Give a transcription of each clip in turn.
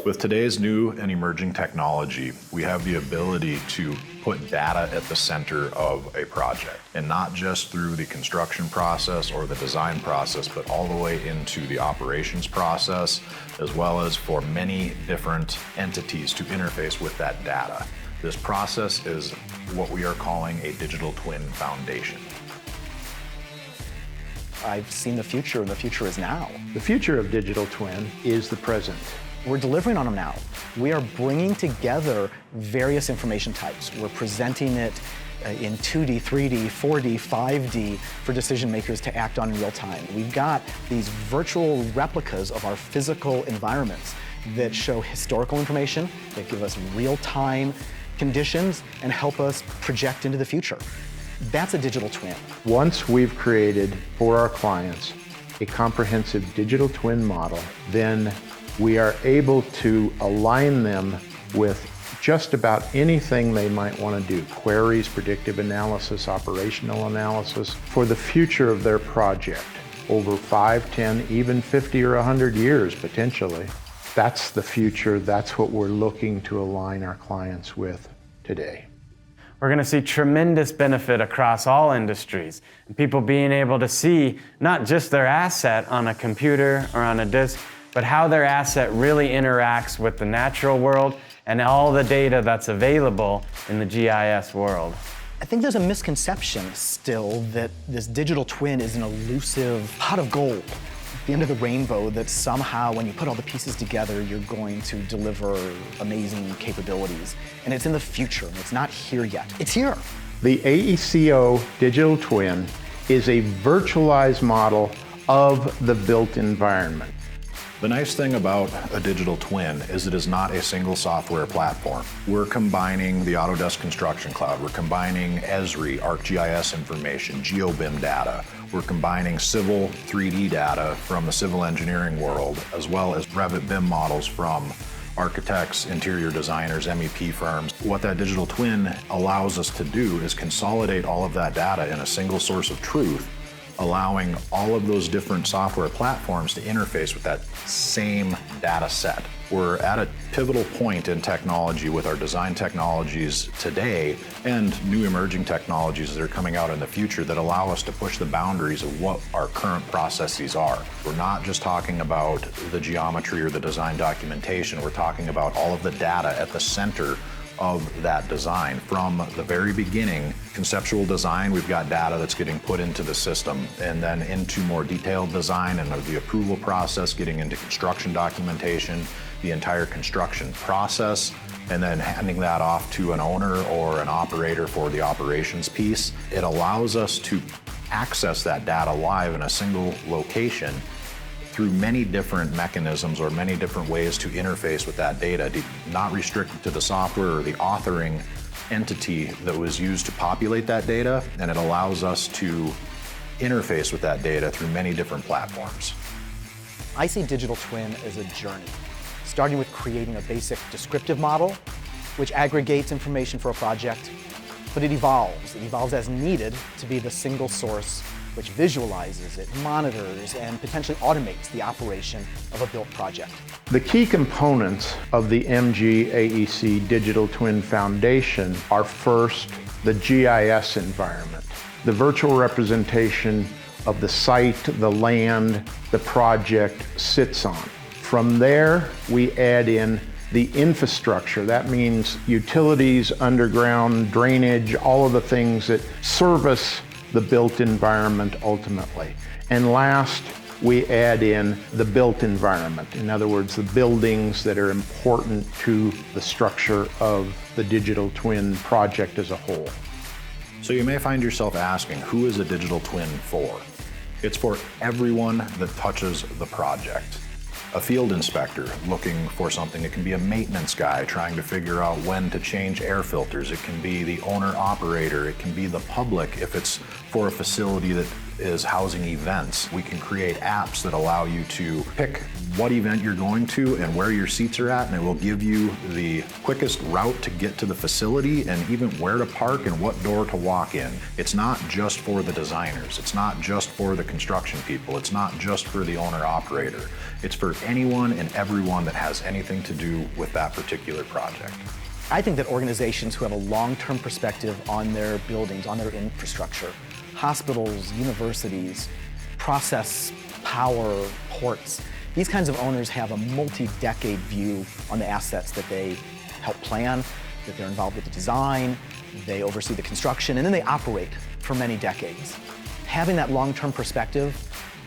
With today's new and emerging technology, we have the ability to put data at the center of a project, and not just through the construction process or the design process, but all the way into the operations process, as well as for many different entities to interface with that data. This process is what we are calling a digital twin foundation. I've seen the future, and the future is now. The future of digital twin is the present. We're delivering on them now. We are bringing together various information types. We're presenting it in 2D, 3D, 4D, 5D for decision makers to act on in real time. We've got these virtual replicas of our physical environments that show historical information, that give us real-time conditions and help us project into the future. That's a digital twin. Once we've created for our clients a comprehensive digital twin model, then we are able to align them with just about anything they might want to do. Queries, predictive analysis, operational analysis for the future of their project over 5, 10, even 50 or 100 years potentially. That's the future. That's what we're looking to align our clients with today. We're going to see tremendous benefit across all industries, and people being able to see not just their asset on a computer or on a disk, but how their asset really interacts with the natural world and all the data that's available in the GIS world. I think there's a misconception still that this digital twin is an elusive pot of gold at the end of the rainbow, that somehow when you put all the pieces together, you're going to deliver amazing capabilities. And it's in the future, and it's not here yet. It's here. The AECO digital twin is a virtualized model of the built environment. The nice thing about a digital twin is it is not a single software platform. We're combining the Autodesk Construction Cloud, we're combining Esri, ArcGIS information, GeoBIM data, we're combining civil 3D data from the civil engineering world, as well as Revit BIM models from architects, interior designers, MEP firms. What that digital twin allows us to do is consolidate all of that data in a single source of truth, allowing all of those different software platforms to interface with that same data set. We're at a pivotal point in technology with our design technologies today and new emerging technologies that are coming out in the future that allow us to push the boundaries of what our current processes are. We're not just talking about the geometry or the design documentation, we're talking about all of the data at the center of that design. From the very beginning, conceptual design, we've got data that's getting put into the system, and then into more detailed design and the approval process, getting into construction documentation, the entire construction process, and then handing that off to an owner or an operator for the operations piece. It allows us to access that data live in a single location through many different mechanisms or many different ways to interface with that data, not restricted to the software or the authoring entity that was used to populate that data, and it allows us to interface with that data through many different platforms. I see digital twin as a journey, starting with creating a basic descriptive model, which aggregates information for a project, but it evolves. It evolves as needed to be the single source which visualizes it, monitors, and potentially automates the operation of a built project. The key components of the MG AEC Digital Twin Foundation are first, the GIS environment, the virtual representation of the site, the land, the project sits on. From there, we add in the infrastructure. That means utilities, underground, drainage, all of the things that service the built environment ultimately. And last, we add in the built environment. In other words, the buildings that are important to the structure of the digital twin project as a whole. So you may find yourself asking, who is a digital twin for? It's for everyone that touches the project. A field inspector looking for something. It can be a maintenance guy trying to figure out when to change air filters. It can be the owner-operator. It can be the public if it's for a facility that is housing events. We can create apps that allow you to pick what event you're going to and where your seats are at, and it will give you the quickest route to get to the facility and even where to park and what door to walk in. It's not just for the designers. It's not just for the construction people. It's not just for the owner-operator. It's for anyone and everyone that has anything to do with that particular project. I think that organizations who have a long-term perspective on their buildings, on their infrastructure, hospitals, universities, process, power, ports, these kinds of owners have a multi-decade view on the assets that they help plan, that they're involved with the design, they oversee the construction, and then they operate for many decades. Having that long-term perspective,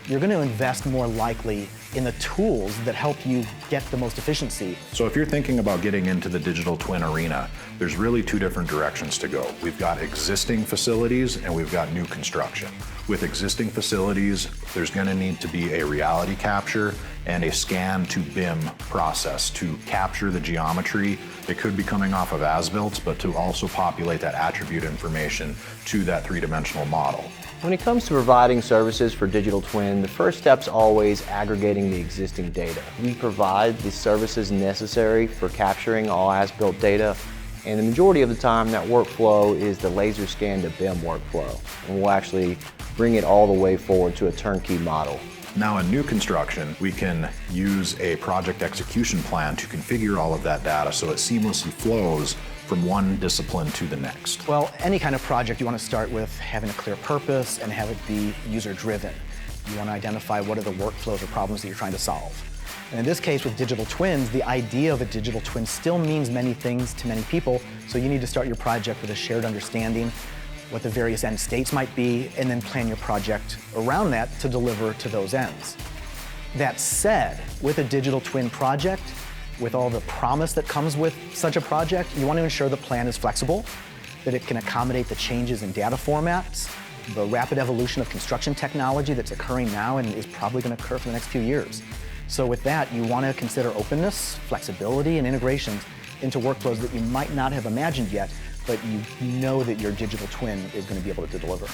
you're going to invest more likely in the tools that help you get the most efficiency. So if you're thinking about getting into the digital twin arena, there's really two different directions to go. We've got existing facilities and we've got new construction. With existing facilities, there's going to need to be a reality capture and a scan to BIM process to capture the geometry. It could be coming off of as-built, but to also populate that attribute information to that three-dimensional model. When it comes to providing services for digital twin, the first step's always aggregating the existing data. We provide the services necessary for capturing all as-built data, and the majority of the time that workflow is the laser scan to BIM workflow, and we'll actually bring it all the way forward to a turnkey model. Now in new construction, we can use a project execution plan to configure all of that data so it seamlessly flows from one discipline to the next. Well, any kind of project, you want to start with having a clear purpose and have it be user-driven. You want to identify what are the workflows or problems that you're trying to solve. And in this case, with digital twins, the idea of a digital twin still means many things to many people, so you need to start your project with a shared understanding what the various end states might be, and then plan your project around that to deliver to those ends. That said, with a digital twin project, with all the promise that comes with such a project, you want to ensure the plan is flexible, that it can accommodate the changes in data formats, the rapid evolution of construction technology that's occurring now and is probably going to occur for the next few years. So with that, you want to consider openness, flexibility, and integrations into workflows that you might not have imagined yet, but you know that your digital twin is going to be able to deliver.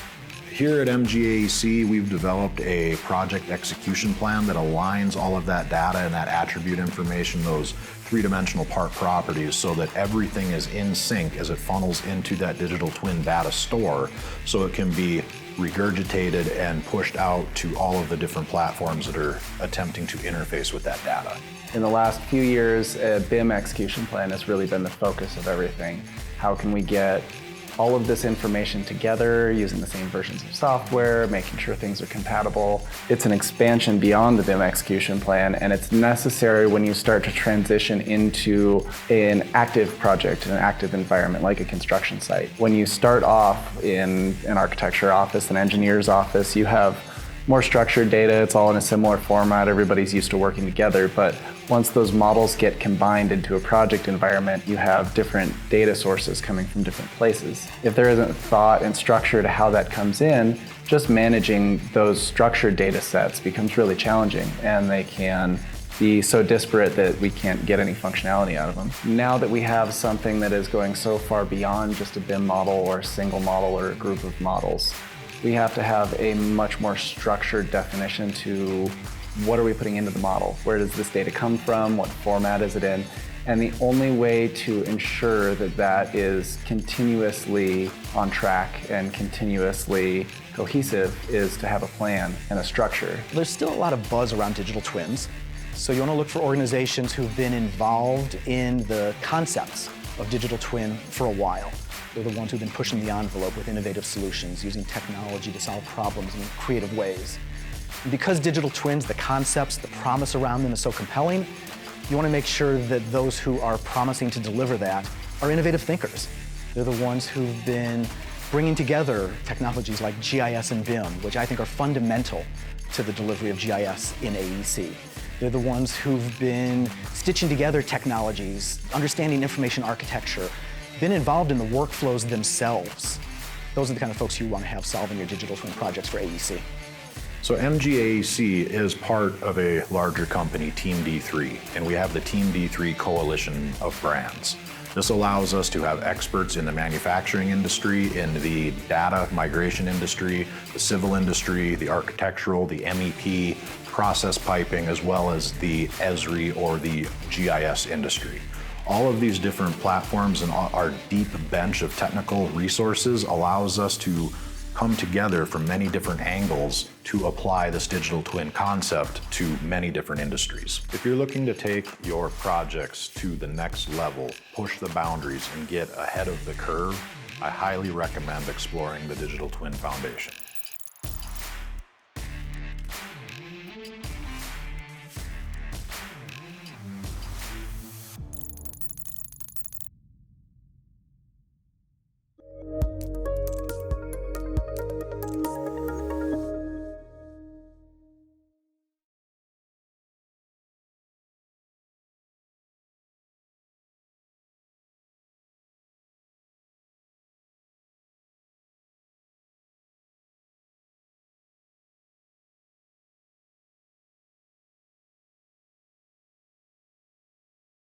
Here at MGAEC, we've developed a project execution plan that aligns all of that data and that attribute information, those three-dimensional part properties, so that everything is in sync as it funnels into that digital twin data store, so it can be regurgitated and pushed out to all of the different platforms that are attempting to interface with that data. In the last few years, a BIM execution plan has really been the focus of everything. How can we get all of this information together using the same versions of software, making sure things are compatible. It's an expansion beyond the BIM execution plan, and it's necessary when you start to transition into an active project, an active environment like a construction site. When you start off in an architecture office, an engineer's office, you have more structured data, it's all in a similar format, everybody's used to working together, but once those models get combined into a project environment, you have different data sources coming from different places. If there isn't thought and structure to how that comes in, just managing those structured data sets becomes really challenging, and they can be so disparate that we can't get any functionality out of them. Now that we have something that is going so far beyond just a BIM model or a single model or a group of models, we have to have a much more structured definition to what are we putting into the model? Where does this data come from? What format is it in? And the only way to ensure that that is continuously on track and continuously cohesive is to have a plan and a structure. There's still a lot of buzz around digital twins, so you want to look for organizations who've been involved in the concepts of digital twin for a while. They're the ones who've been pushing the envelope with innovative solutions, using technology to solve problems in creative ways. And because digital twins, the concepts, the promise around them is so compelling, you want to make sure that those who are promising to deliver that are innovative thinkers. They're the ones who've been bringing together technologies like GIS and BIM, which I think are fundamental to the delivery of GIS in AEC. They're the ones who've been stitching together technologies, understanding information architecture, been involved in the workflows themselves. Those are the kind of folks you want to have solving your digital twin projects for AEC. So MGAEC is part of a larger company, Team D3, and we have the Team D3 coalition of brands. This allows us to have experts in the manufacturing industry, in the data migration industry, the civil industry, the architectural, the MEP, process piping, as well as the Esri or the GIS industry. All of these different platforms and our deep bench of technical resources allows us to come together from many different angles to apply this digital twin concept to many different industries. If you're looking to take your projects to the next level, push the boundaries, and get ahead of the curve, I highly recommend exploring the Digital Twin Foundation.